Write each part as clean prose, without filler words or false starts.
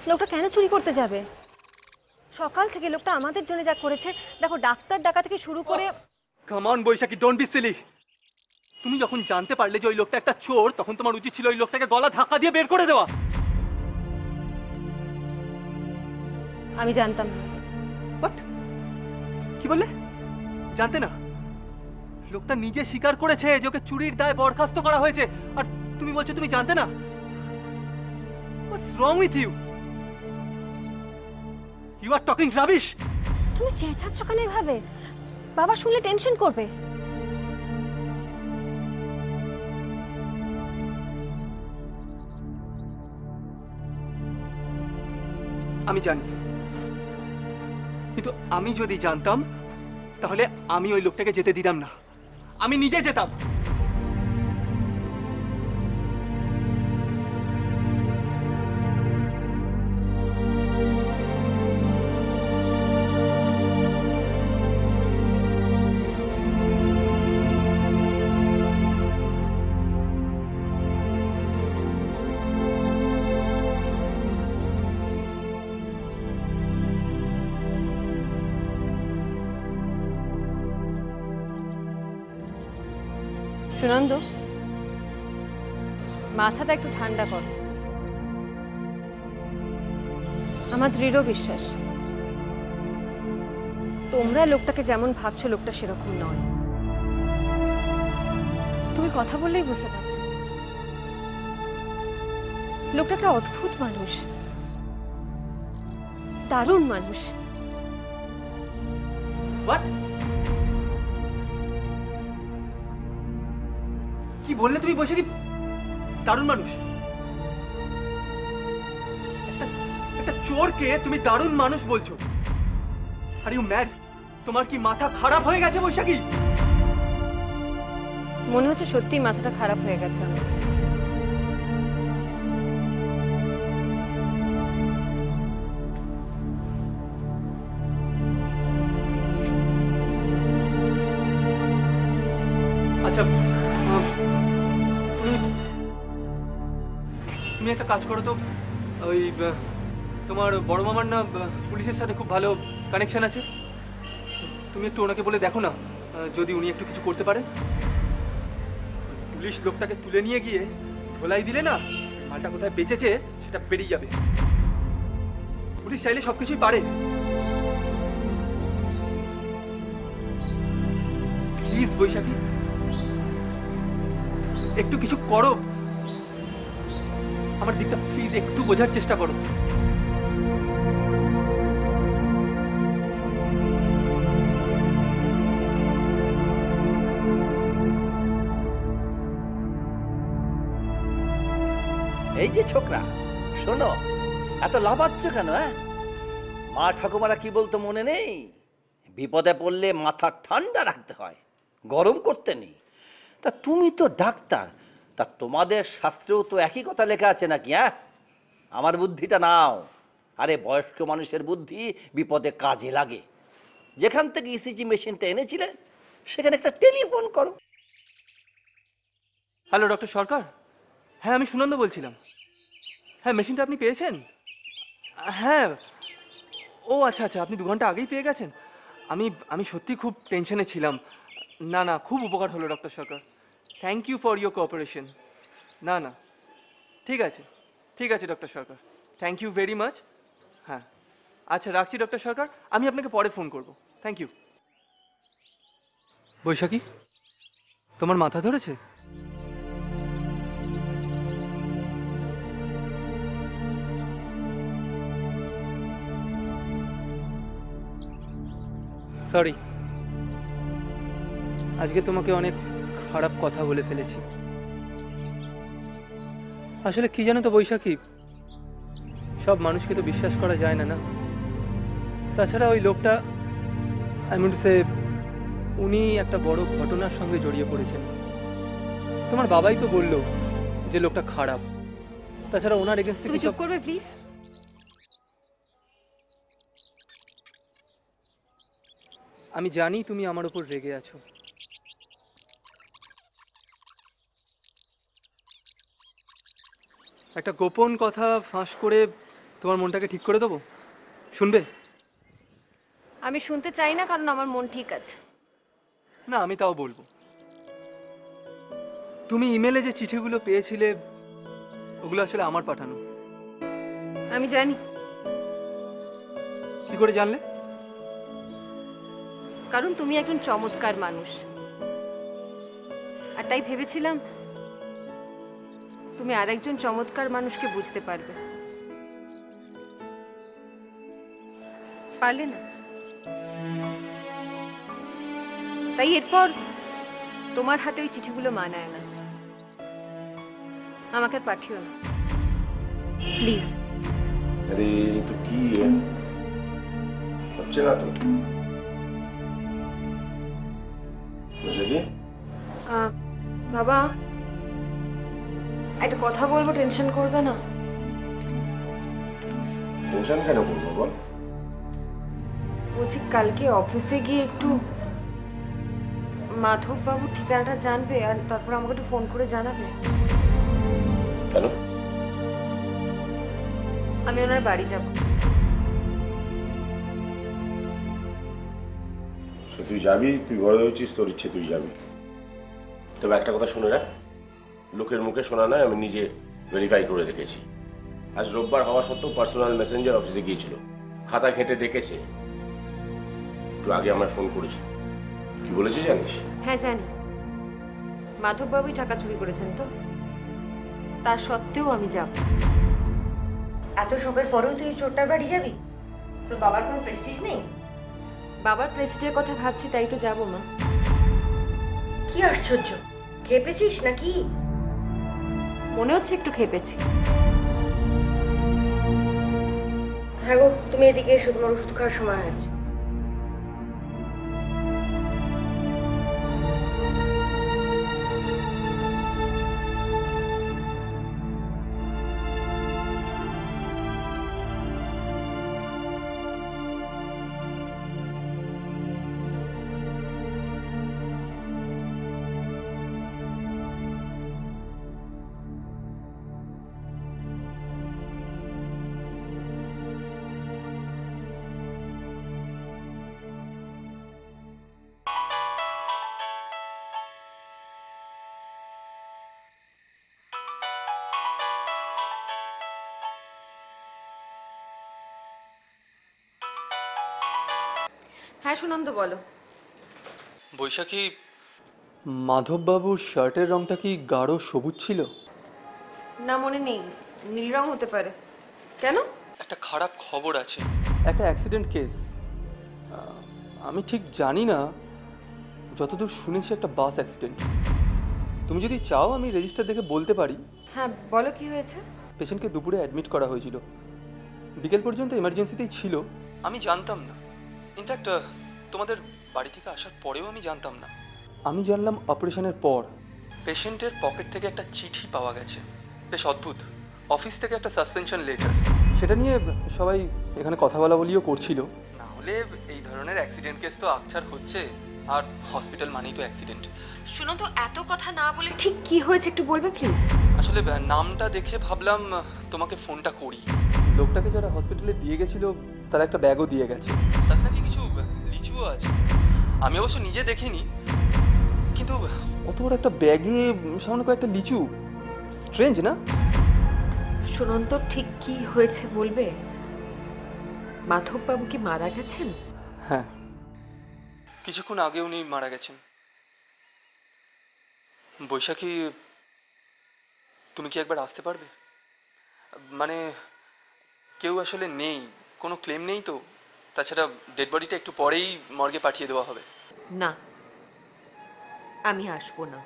লোকটা কেন চুরি করতে যাবে? সকাল থেকে লোকটা আমাদের জন্য যা করেছে, দেখো ডাক্তার ডাকা থেকে শুরু করে। Come on Baishakhi, don't be silly. তুমি যখন জানতে পারলে যে ওই লোকটা একটা চোর, তখন তোমার উচিত ছিল ওই লোকটাকে গলা ধাক্কা দিয়ে বের করে দেওয়া। আমি জানতাম না। বাট কি বললে? জানতে না? লোকটা নিজে স্বীকার করেছে যে ওকে চুরির দায়ে বরখাস্ত করা হয়েছে, আর তুমি বলছো তুমি জানতে না? What's wrong with you? You are talking rubbish. তুমি চেঁচাচ্ছ কেন এভাবে? বাবা শুনলে টেনশন করবে। আমি জানি, কিন্তু আমি যদি জানতাম তাহলে আমি ওই লোকটাকে যেতে দিতাম না, আমি নিজে যেতাম। সুনন্দু, মাথাটা একটু ঠান্ডা কর। আমার দৃঢ় বিশ্বাস তোমরা লোকটাকে যেমন ভাবছো লোকটা সেরকম নয়। তুমি কথা বললেই বুঝতে পারছো লোকটা একটা অদ্ভুত মানুষ, দারুণ মানুষ। What? কি বললে তুমি বৈশাখী? দারুণ মানুষ? একটা চোরকে তুমি দারুণ মানুষ বলছো? Are you mad? তোমার কি মাথা খারাপ হয়ে গেছে বৈশাখী? মনে হচ্ছে সত্যি মাথাটা খারাপ হয়ে গেছে আমার। আচ্ছা, তুমি একটা কাজ করো তো, ওই তোমার বড় মামার না পুলিশের সাথে খুব ভালো কানেকশন আছে, তুমি একটু ওনাকে বলে দেখো না যদি উনি একটু কিছু করতে পারেন। পুলিশ লোকটাকে তুলে নিয়ে গিয়ে ধোলাই দিলে না, মালটা কোথায় বেঁচেছে সেটা বেরিয়ে যাবে। পুলিশ চাইলে সবকিছুই পারে। প্লিজ বৈশাখী, একটু কিছু করো, আমার দিকটা প্লিজ একটু বোঝার চেষ্টা করো। এই যে ছোকরা, শোনো, এত লাফাচ্ছ কেন? মা ঠাকুমারা কি বলতো মনে নেই? বিপদে পড়লে মাথা ঠান্ডা রাখতে হয়, গরম করতে নেই। তা তুমি তো ডাক্তার, তা তোমাদের শাস্ত্রেও তো একই কথা লেখা আছে নাকি? আমার বুদ্ধিটা নাও। আরে বয়স্ক মানুষের বুদ্ধি বিপদে কাজে লাগে। যেখান থেকে ইসিজি মেশিনটা এনেছিলে সেখানে একটা টেলিফোন করো। হ্যালো ডক্টর সরকার, হ্যাঁ আমি সুনন্দ বলছিলাম। হ্যাঁ, মেশিনটা আপনি পেয়েছেন? হ্যাঁ। ও আচ্ছা আচ্ছা, আপনি 2 ঘন্টা আগেই পেয়ে গেছেন। আমি আমি সত্যি খুব টেনশনে ছিলাম। না না, খুব উপকার হলো doctor Sarkar. Thank you for your cooperation. না না, ঠিক আছে, ঠিক আছে doctor Sarkar, thank you very much. হ্যাঁ আচ্ছা, রাখছি ডক্টর সরকার, আমি আপনাকে পরে ফোন করব। Thank you. বৈশাখী, তোমার মাথা ধরেছে? সরি, আজকে তোমাকে অনেক খারাপ কথা বলে ফেলেছি। আসলে কি জানো তো বৈশাখী, সব মানুষকে তো বিশ্বাস করা যায় না, না? তাছাড়া ওই লোকটা, আই মিন টু সে, উনি একটা বড় ঘটনার সঙ্গে জড়িয়ে পড়েছেন। তোমার বাবাই তো বললো যে লোকটা খারাপ। তাছাড়া ওনার এগেন্স্টে তুমি চুপ করবে প্লিজ? আমি জানি তুমি আমার উপর রেগে আছো। একটা গোপন কথা ফাঁস করে তোমার মনটাকে ঠিক করে দেবো, শুনবে? আমি শুনতে চাই না, কারণ আমার মন ঠিক আছে। না, আমি তাও বলবো। তুমি ইমেলে যে চিঠিগুলো পেয়েছিলে ওগুলো আসলে আমার পাঠানো। আমি জানি। কি করে জানলে? কারণ তুমি একজন চমৎকার মানুষ, আর তাই ভেবেছিলাম তুমি আরেকজন চমৎকার মানুষকে বুঝতে পারবে। পারলে না, তাই এরপর তোমার হাতে ওই চিঠিগুলো মানায় না। আমাকে আর পাঠিও না প্লিজ। अरे ये तो की है হচ্ছে না তো বুঝলি? বাবা, একটা কথা বলবো, টেনশন করবে না? টেনশন কেন করবো বল? বলছি কালকে অফিসে গিয়ে একটু মাধব বাবুর ঠিকানাটা জানবে, আর তারপর আমাকে একটু ফোন করে জানাবে। কেন? আমি ওনার বাড়ি যাব। তুই যাবি, তুই বড় হয়েছিস, তোর ইচ্ছে তুই যাবি। তবে একটা কথা শুনে রাখ, লোকের মুখে শোনা নয়, আমি নিজে ভেরিফাই করে দেখেছি। আজ রোববার হওয়া সত্ত্বেও পার্সোনাল মেসেঞ্জার অফিসে গিয়েছিল, খাতা ঘেঁটে দেখেছে। একটু আগে আমার ফোন করেছে, কি বলেছে জানিস? হ্যাঁ জানি, মাধব বাবুই টাকা চুরি করেছেন তো। তার সত্ত্বেও আমি যাব। এত সবের পরেও তুই চোরটার বাড়ি যাবি? তোর বাবার কোনো প্রেস্টিজ নেই? বাবার প্রেস্টিজের কথা ভাবছি, তাই তো যাবো মা। কি আশ্চর্য, খেপেছিস নাকি? মনে হচ্ছে একটু খেপেছি। হ্যাঁ গো, তুমি এদিকে এসো, তোমার ওষুধ খাওয়ার সময় হয়েছে। হ্যাঁ সুনন্দ, বলো। বৈশাখী, মাধববাবুর শার্টের রংটা কি গাঢ় সবুজ ছিল? না, মনে নেই, নীল রং হতে পারে। কেন? একটা খারাপ খবর আছে, একটা অ্যাক্সিডেন্ট কেস। আমি ঠিক জানি না, যতদূর শুনেছি একটা বাস অ্যাক্সিডেন্ট। তুমি যদি চাও আমি রেজিস্টার দেখে বলতে পারি। হ্যাঁ বলো, কি হয়েছে? পেশেন্টকে দুপুরে অ্যাডমিট করা হয়েছিল, বিকেল পর্যন্ত এমার্জেন্সিতেই ছিল। আমি জানতাম না, ইনফ্যাক্ট তোমাদের বাড়ি থেকে আসার পরেও আমি জানতাম না। আমি জানলাম অপারেশনের পর। পেশেন্টের পকেট থেকে একটা চিঠি পাওয়া গেছে, বেশ অদ্ভুত। অফিস থেকে একটা সাসপেনশন লেটার, সেটা নিয়ে সবাই এখানে কথা বলা বলিও করছিল। না হলে এই ধরনের অ্যাক্সিডেন্ট কেস তো আকছার হচ্ছে, আর হসপিটাল মানেই তো অ্যাক্সিডেন্ট। সুনন্দ, এত কথা না বলে ঠিক কি হয়েছে একটু বলবে প্লিজ? আসলে নামটা দেখে ভাবলাম তোমাকে ফোনটা করি। লোকটাকে যারা হসপিটালে দিয়ে গেছিল তারা একটা ব্যাগও দিয়ে গেছে, তার নাকি কিছু লিচুও আছে। আমি অবশ্য নিজে দেখিনি, কিন্তু অত বড় একটা ব্যাগে সামান্য কয়েকটা লিচু, স্ট্রেঞ্জ না? সুনন্দ, ঠিক কি হয়েছে বলবে? মাধব বাবু কি মারা গেছেন? হ্যাঁ, কিছুক্ষণ আগে উনি মারা গেছেন। বৈশাখী, তুমি কি একবার আসতে পারবে? মানে কেউ আসলে নেই, কোনো ক্লেম নেই তো। তাছাড়া ডেড বডিটা একটু পরেই মর্গে পাঠিয়ে দেওয়া হবে। না, আমি আসবো না।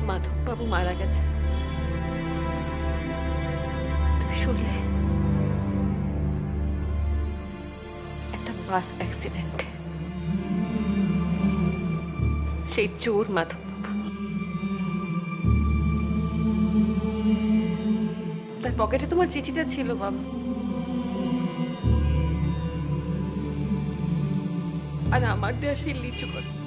মাধব বাবু মারা গেছে, তুমি শুনলে? একটা বাস অ্যাক্সিডেন্ট। সেই চোর মাধব বাবু। তার পকেটে তোমার চিঠিটা ছিল বাবা। আর আমার দেওয়া সেই লিচু কলা।